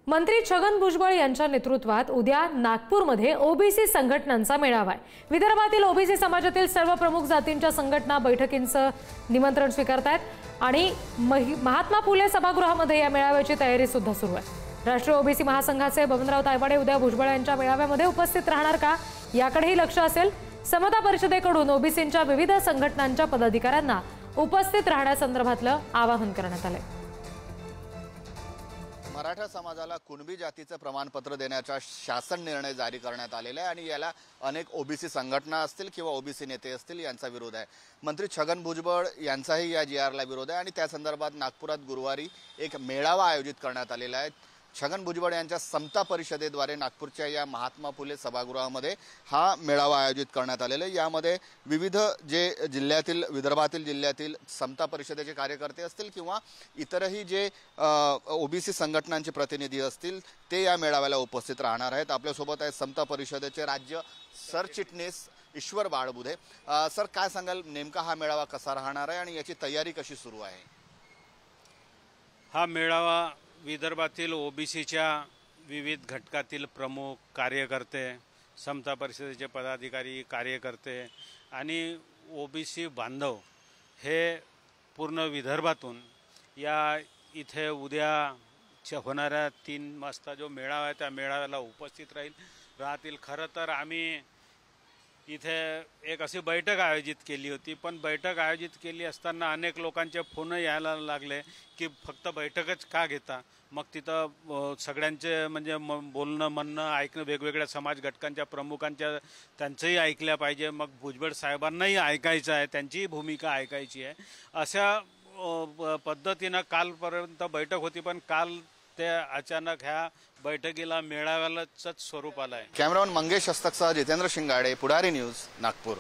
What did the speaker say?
मंत्री छगन भुजबळ यांच्या नेतृत्वात उद्या नागपूरमध्ये ओबीसी संघटनांचा मेळावा आहे। विदर्भातील ओबीसी समाजातील सर्व प्रमुख जातींच्या संघटना बैठकींचं निमंत्रण स्वीकारतायत आणि महात्मा फुले सभागृहामध्ये या मेळाव्याची तयारी सुद्धा सुरू आहे। राष्ट्रीय ओबीसी महासंघाचे बबनराव तायवाडे उद्या भुजबळ यांच्या मेळाव्यामध्ये उपस्थित राहणार का याकडेही लक्ष असेल। समता परिषदेकडून ओबीसींच्या विविध संघटनांच्या पदाधिकाऱ्यांना उपस्थित राहण्यासंदर्भातलं आवाहन करण्यात आलंय। मराठा समाजाला कुणबी जातीचं प्रमाणपत्र देण्याचा शासन निर्णय जारी करण्यात आलेला आहे आणि याला अनेक ओबीसी संघटना असतील किंवा ओबीसी नेते असतील यांचा विरोध आहे। मंत्री छगन भुजबळ यांचाही या जीआरला विरोध आहे आणि त्या संदर्भात नागपुरात गुरुवारी एक मेळावा आयोजित करण्यात आलेला आहे। छगन भुजबळ यांच्या समता परिषदेद्वारे नागपूरच्या या महात्मा फुले सभागृहामध्ये हा मेळावा आयोजित करण्यात आलेला आहे। यामध्ये विविध जे जिल्ह्यातील विदर्भातील जिल्ह्यातील समता परिषदेचे कार्यकर्ते असतील किंवा इतरही जे ओबीसी संघटनांचे प्रतिनिधी असतील ते या मेळाव्याला उपस्थित राहणार आहेत। आपल्यासोबत आहेत समता परिषदेचे राज्य सरचिटणीस ईश्वर बाळबुधे। सर, काय सांगाल, नेमका हा मेळावा कसा राहणार आहे आणि याची तयारी कशी सुरू आहे? हा मेळावा विदर्भातील ओबीसीच्या विविध घटकातील प्रमुख कार्यकर्ते, समता परिषदेचे पदाधिकारी, कार्यकर्ते आणि ओबीसी बांधव हे पूर्ण विदर्भातून या इथे उद्या होणाऱ्या 3 वाजता जो मेळावा आहे त्या मेळाव्याला उपस्थित राहतील। खरं तर आम्ही इथे एक अशी बैठक आयोजित केली होती, पण बैठक आयोजित केली असताना अनेक लोकांचे फोन यायला लागले की फक्त बैठकच का घेता, मग तिथं सगळ्यांचे म्हणजे बोलणं म्हणणं ऐकणं, वेगवेगळ्या समाज घटकांच्या प्रमुखांच्या त्यांचंही ऐकल्या पाहिजे, मग भुजबळ साहेबांनाही ऐकायचं आहे, त्यांचीही भूमिका ऐकायची आहे। अशा पद्धतीनं कालपर्यंत बैठक होती, पण काल ते अचानक ह्या बैठकीला मेळाव्यालाच स्वरूप आलं आहे। कॅमेरामन मंगेश हस्तकसह जितेंद्र शिंगाडे, पुढारी न्यूज, नागपूर।